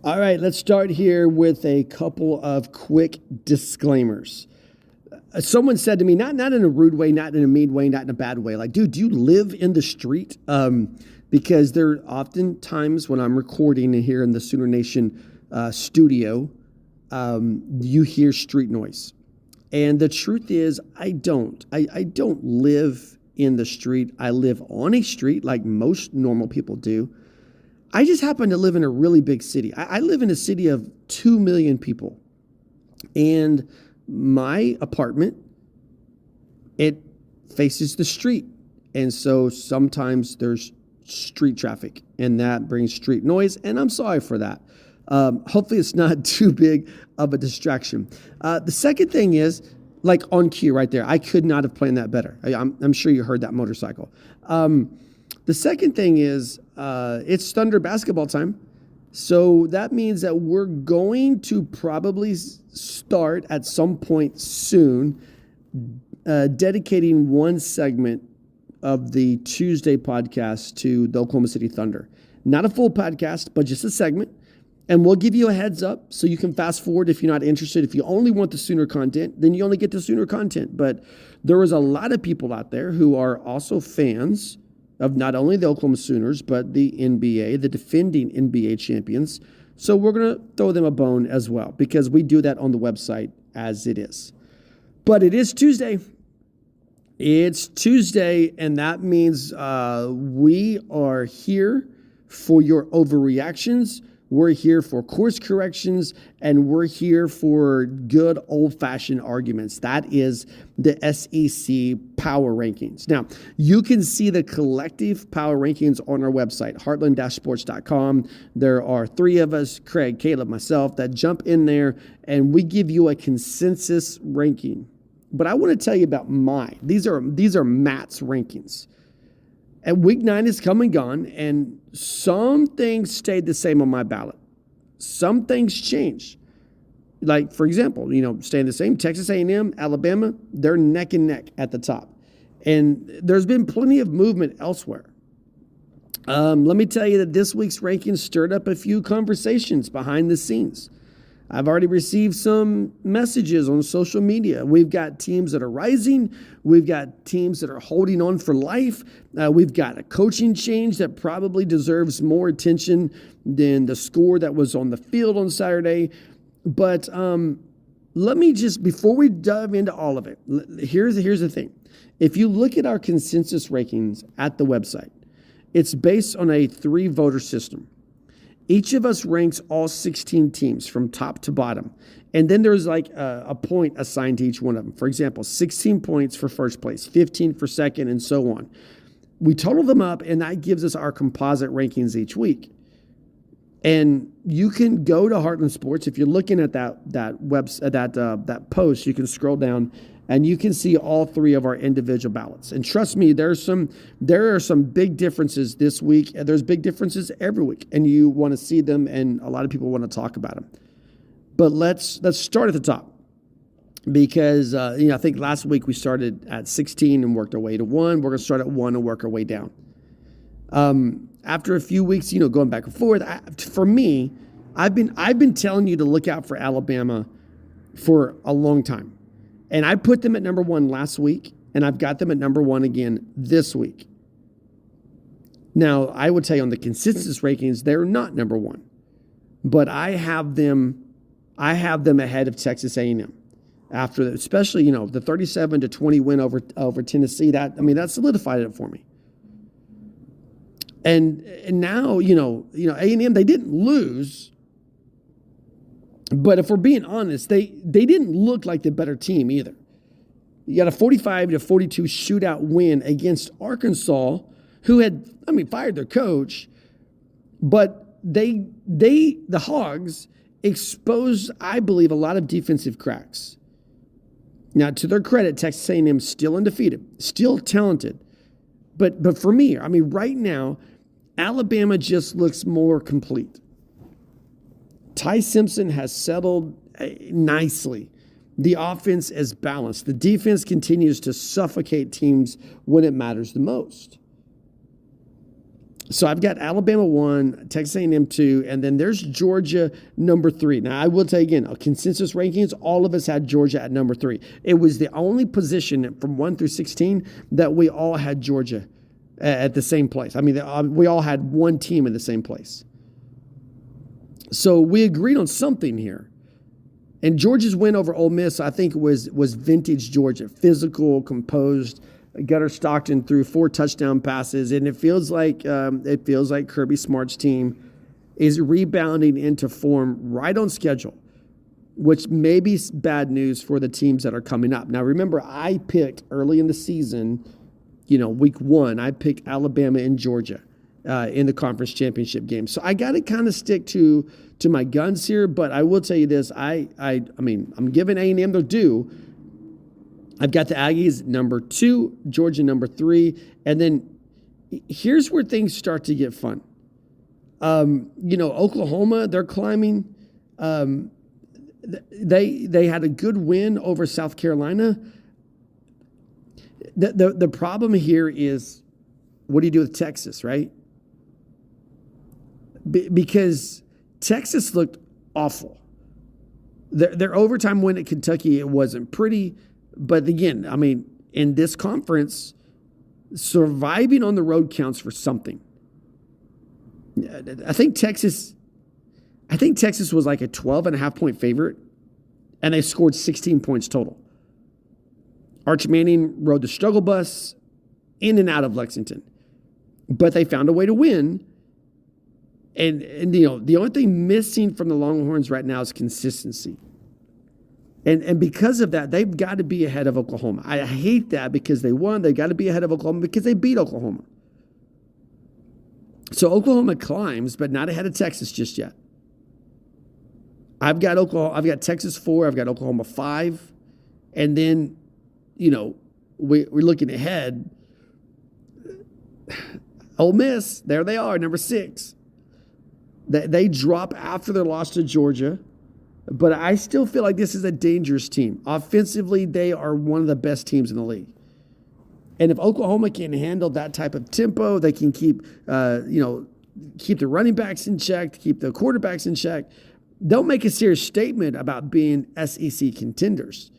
All right, let's start here with a couple of quick disclaimers. Someone said to me, not in a rude way, not in a mean way, not in a bad way, like, dude, do you live in the street? Because there are often times when I'm recording here in the Sooner Nation studio, you hear street noise. And the truth is, I don't. I don't live in the street. I live on a street like most normal people do. I just happen to live in a really big city. I live in a city of 2 million people. And my apartment, it faces the street. And so sometimes there's street traffic, and that brings street noise, and I'm sorry for that. Hopefully it's not too big of a distraction. The second thing is, like on cue right there, I could not have planned that better. I'm sure you heard that motorcycle. The second thing is, it's Thunder basketball time. So that means that we're going to probably start at some point soon dedicating one segment of the Tuesday podcast to the Oklahoma City Thunder. Not a full podcast, but just a segment. And we'll give you a heads up so you can fast forward if you're not interested. If you only want the Sooner content, then you only get the Sooner content. But there is a lot of people out there who are also fans of not only the Oklahoma Sooners, but the NBA, the defending NBA champions. So we're going to throw them a bone as well, because we do that on the website as it is. But it is Tuesday. It's Tuesday, and that means we are here for your overreactions. We're here for course corrections, and we're here for good old-fashioned arguments. That is the SEC power rankings. Now, you can see the collective power rankings on our website, heartland-sports.com. There are three of us, Craig, Caleb, myself, that jump in there, and we give you a consensus ranking. But I want to tell you about mine. These are Matt's rankings. And week 9 is come and gone, and some things stayed the same on my ballot. Some things changed. Like, for example, staying the same, Texas A&M, Alabama, they're neck and neck at the top. And there's been plenty of movement elsewhere. Let me tell you that this week's rankings stirred up a few conversations behind the scenes. I've already received some messages on social media. We've got teams that are rising. We've got teams that are holding on for life. We've got a coaching change that probably deserves more attention than the score that was on the field on Saturday. But let me just, before we dive into all of it, here's the thing. If you look at our consensus rankings at the website, it's based on a 3-voter system. Each of us ranks all 16 teams from top to bottom. And then there's like a point assigned to each one of them. For example, 16 points for first place, 15 for second, and so on. We total them up, and that gives us our composite rankings each week. And you can go to Heartland Sports. If you're looking at that post, you can scroll down, and you can see all 3 of our individual ballots. And trust me, there are some big differences this week. There's big differences every week, and you want to see them, and a lot of people want to talk about them. But let's start at the top, because I think last week we started at 16 and worked our way to 1. We're going to start at 1 and work our way down. After a few weeks, going back and forth, for me, I've been telling you to look out for Alabama for a long time. And I put them at number 1 last week, and I've got them at number 1 again this week. Now, I would tell you on the consensus rankings, they're not number 1. But I have them ahead of Texas A&M. After, especially, the 37-20 win over Tennessee, that solidified it for me. And now, A&M, they didn't lose. But if we're being honest, they didn't look like the better team either. You got a 45-42 shootout win against Arkansas, who had, fired their coach. But the Hogs exposed, I believe, a lot of defensive cracks. Now, to their credit, Texas A&M still undefeated, still talented. But for me, right now, Alabama just looks more complete. Ty Simpson has settled nicely. The offense is balanced. The defense continues to suffocate teams when it matters the most. So I've got Alabama 1, Texas A&M 2, and then there's Georgia number 3. Now, I will tell you again, consensus rankings, all of us had Georgia at number 3. It was the only position from 1 through 16 that we all had Georgia at the same place. I mean, we all had one team in the same place. So we agreed on something here. And Georgia's win over Ole Miss, I think, was vintage Georgia, physical, composed. Gunnar Stockton threw 4 touchdown passes, and it feels like Kirby Smart's team is rebounding into form right on schedule, which may be bad news for the teams that are coming up. Now, remember, I picked early in the season, week 1, I picked Alabama and Georgia in the conference championship game. So I got to kind of stick to my guns here, but I will tell you this: I mean, I'm giving A&M their due. I've got the Aggies number 2, Georgia number 3, and then here's where things start to get fun. Oklahoma, they're climbing. They had a good win over South Carolina. The problem here is, what do you do with Texas, right? Because Texas looked awful. Their overtime win at Kentucky, it wasn't pretty. But again, I mean, in this conference, surviving on the road counts for something. I think Texas was like a 12.5-point favorite, and they scored 16 points total. Arch Manning rode the struggle bus in and out of Lexington, but they found a way to win. And the only thing missing from the Longhorns right now is consistency. And because of that, they've got to be ahead of Oklahoma. I hate that because they won. They've got to be ahead of Oklahoma because they beat Oklahoma. So Oklahoma climbs, but not ahead of Texas just yet. I've got Texas 4. I've got Oklahoma 5. And then, we're looking ahead. Ole Miss, there they are, number 6. They drop after their loss to Georgia. But I still feel like this is a dangerous team. Offensively, they are one of the best teams in the league. And if Oklahoma can handle that type of tempo, they can keep the running backs in check, keep the quarterbacks in check. They'll make a serious statement about being SEC contenders.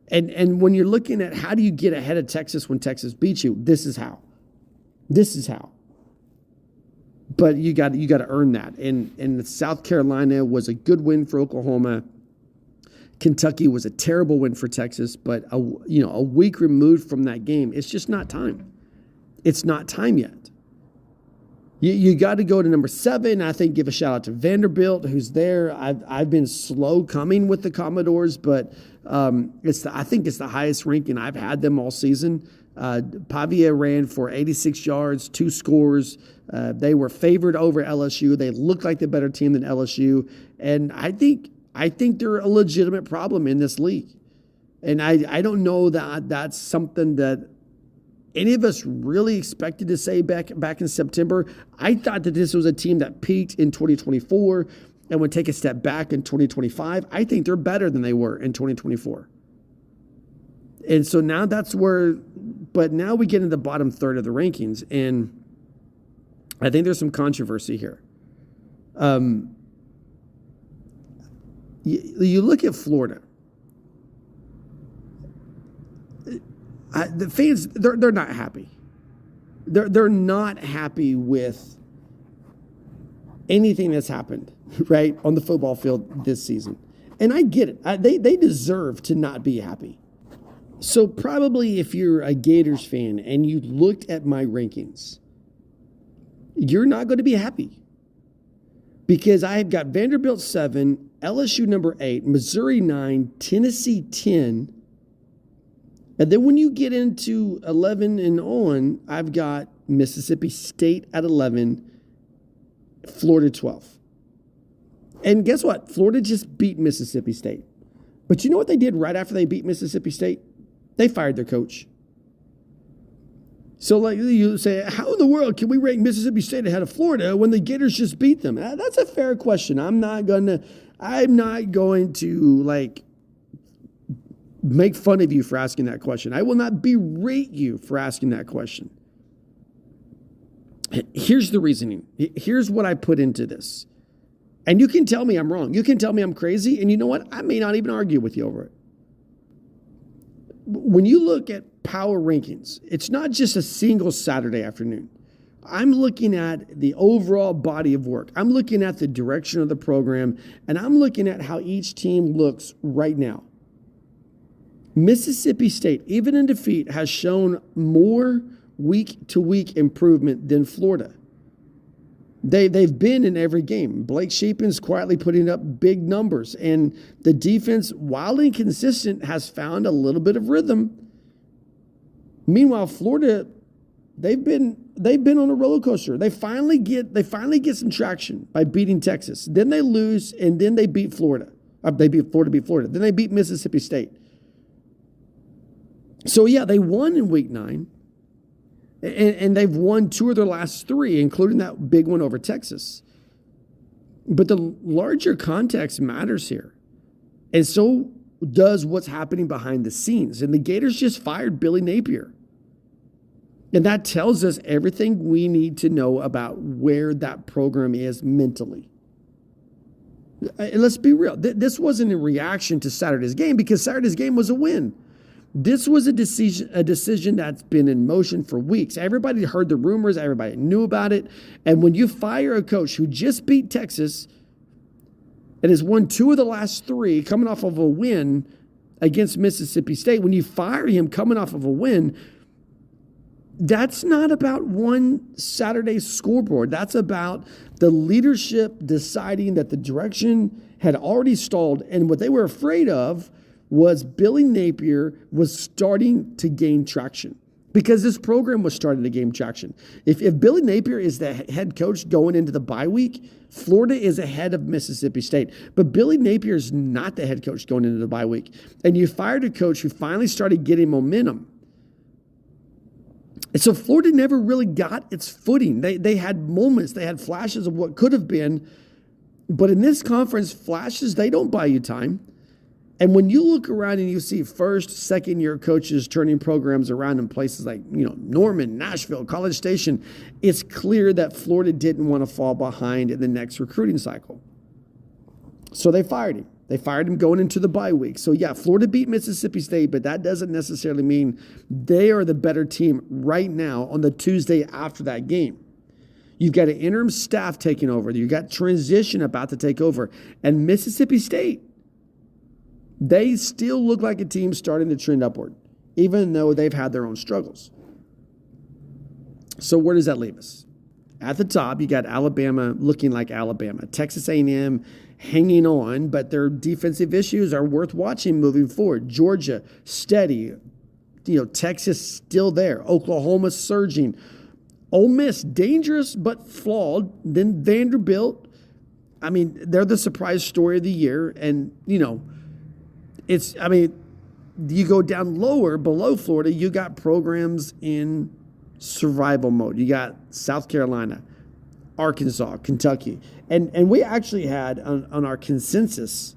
And when you're looking at how do you get ahead of Texas when Texas beats you, this is how. But you got to earn that. And South Carolina was a good win for Oklahoma. Kentucky was a terrible win for Texas. But a week removed from that game, it's just not time. It's not time yet. You got to go to number 7. I think give a shout out to Vanderbilt, who's there. I've been slow coming with the Commodores, but I think it's the highest ranking I've had them all season. Pavia ran for 86 yards, 2 scores. They were favored over LSU. They looked like the better team than LSU. And I think they're a legitimate problem in this league. And I don't know that that's something that any of us really expected to say back in September. I thought that this was a team that peaked in 2024 and would take a step back in 2025. I think they're better than they were in 2024. And so now but now we get into the bottom third of the rankings, and I think there's some controversy here. You look at Florida. The fans, they're not happy. They're not happy with anything that's happened, right, on the football field this season. And I get it. They deserve to not be happy. So probably if you're a Gators fan and you looked at my rankings, you're not going to be happy. Because I've got Vanderbilt 7, LSU number 8, Missouri 9, Tennessee 10. And then when you get into 11 and on, I've got Mississippi State at 11, Florida 12. And guess what? Florida just beat Mississippi State. But you know what they did right after they beat Mississippi State? They fired their coach. So like you say, how in the world can we rank Mississippi State ahead of Florida when the Gators just beat them? That's a fair question. I'm not going to like make fun of you for asking that question. I will not berate you for asking that question. Here's the reasoning. Here's what I put into this. And you can tell me I'm wrong. You can tell me I'm crazy. And you know what? I may not even argue with you over it. When you look at power rankings, it's not just a single Saturday afternoon. I'm looking at the overall body of work. I'm looking at the direction of the program, and I'm looking at how each team looks right now. Mississippi State, even in defeat, has shown more week-to-week improvement than Florida. They've been in every game. Blake Shapen's quietly putting up big numbers, and the defense, while inconsistent, has found a little bit of rhythm. Meanwhile, Florida, they've been on a roller coaster. They finally get some traction by beating Texas. Then they lose, and then they beat Florida. They beat Florida. Then they beat Mississippi State. So yeah, they won in week 9. And they've won 2 of their last 3, including that big one over Texas. But the larger context matters here. And so does what's happening behind the scenes. And the Gators just fired Billy Napier. And that tells us everything we need to know about where that program is mentally. And let's be real. This wasn't a reaction to Saturday's game, because Saturday's game was a win. This was a decision that's been in motion for weeks. Everybody heard the rumors. Everybody knew about it. And when you fire a coach who just beat Texas and has won 2 of the last 3 coming off of a win against Mississippi State, when you fire him coming off of a win, that's not about one Saturday scoreboard. That's about the leadership deciding that the direction had already stalled. And what they were afraid of was Billy Napier was starting to gain traction, because this program was starting to gain traction. If Billy Napier is the head coach going into the bye week, Florida is ahead of Mississippi State. But Billy Napier is not the head coach going into the bye week. And you fired a coach who finally started getting momentum. And so Florida never really got its footing. They had moments, they had flashes of what could have been. But in this conference, flashes, they don't buy you time. And when you look around and you see first, second-year coaches turning programs around in places like, Norman, Nashville, College Station, it's clear that Florida didn't want to fall behind in the next recruiting cycle. So they fired him. They fired him going into the bye week. So yeah, Florida beat Mississippi State, but that doesn't necessarily mean they are the better team right now on the Tuesday after that game. You've got an interim staff taking over. You've got transition about to take over. And Mississippi State, they still look like a team starting to trend upward, even though they've had their own struggles. So where does that leave us? At the top, you got Alabama looking like Alabama. Texas A&M hanging on, but their defensive issues are worth watching moving forward. Georgia, steady. Texas still there. Oklahoma surging. Ole Miss, dangerous but flawed. Then Vanderbilt. They're the surprise story of the year. And, you go down lower below Florida, you got programs in survival mode. You got South Carolina, Arkansas, Kentucky. And we actually had on our consensus,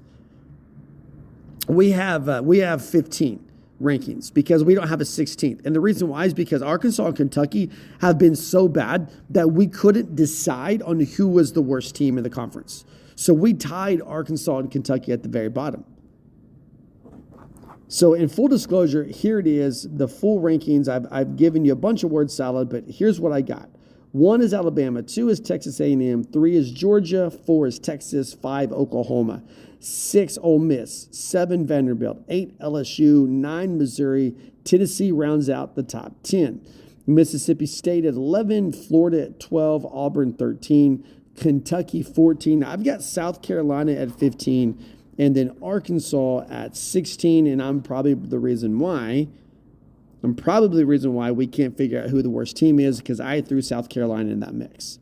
we have 15 rankings because we don't have a 16th. And the reason why is because Arkansas and Kentucky have been so bad that we couldn't decide on who was the worst team in the conference. So we tied Arkansas and Kentucky at the very bottom. So in full disclosure, here it is, the full rankings. I've given you a bunch of word salad, but here's what I got. 1 is Alabama, 2 is Texas A&M, 3 is Georgia, 4 is Texas, 5 Oklahoma, 6 Ole Miss, 7 Vanderbilt, 8 LSU, 9 Missouri. Tennessee rounds out the top 10. Mississippi State at 11, Florida at 12, Auburn 13, Kentucky 14. I've got South Carolina at 15. And then Arkansas at 16, and I'm probably the reason why we can't figure out who the worst team is, because I threw South Carolina in that mix.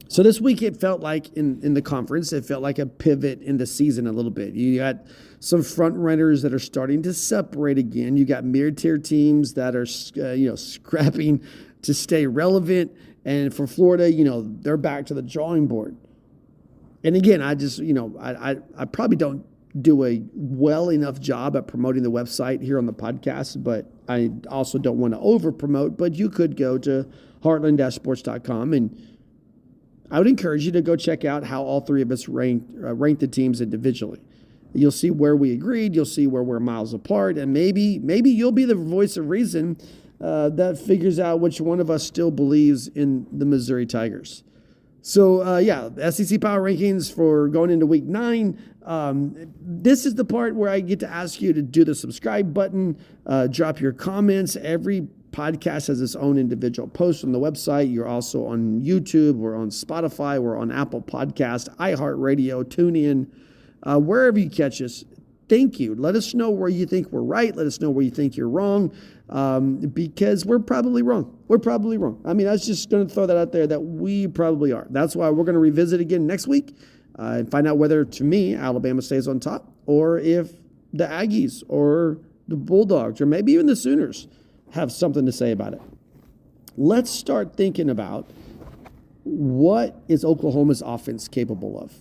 So this week it felt like in the conference, it felt like a pivot in the season a little bit. You got some front runners that are starting to separate again. You got mid-tier teams that are scrapping to stay relevant, and for Florida, they're back to the drawing board. And again, I just, I probably don't do a well enough job at promoting the website here on the podcast, but I also don't want to over promote, but you could go to heartland-sports.com, and I would encourage you to go check out how all three of us rank the teams individually. You'll see where we agreed. You'll see where we're miles apart, and maybe you'll be the voice of reason that figures out which one of us still believes in the Missouri Tigers. So, SEC Power Rankings for going into Week 9. This is the part where I get to ask you to do the subscribe button, drop your comments. Every podcast has its own individual post on the website. You're also on YouTube. We're on Spotify. We're on Apple Podcast, iHeartRadio, TuneIn, wherever you catch us. Thank you. Let us know where you think we're right. Let us know where you think you're wrong, because we're probably wrong. We're probably wrong. I mean, I was just going to throw that out there that we probably are. That's why we're going to revisit again next week and find out whether, to me, Alabama stays on top, or if the Aggies or the Bulldogs or maybe even the Sooners have something to say about it. Let's start thinking about what is Oklahoma's offense capable of.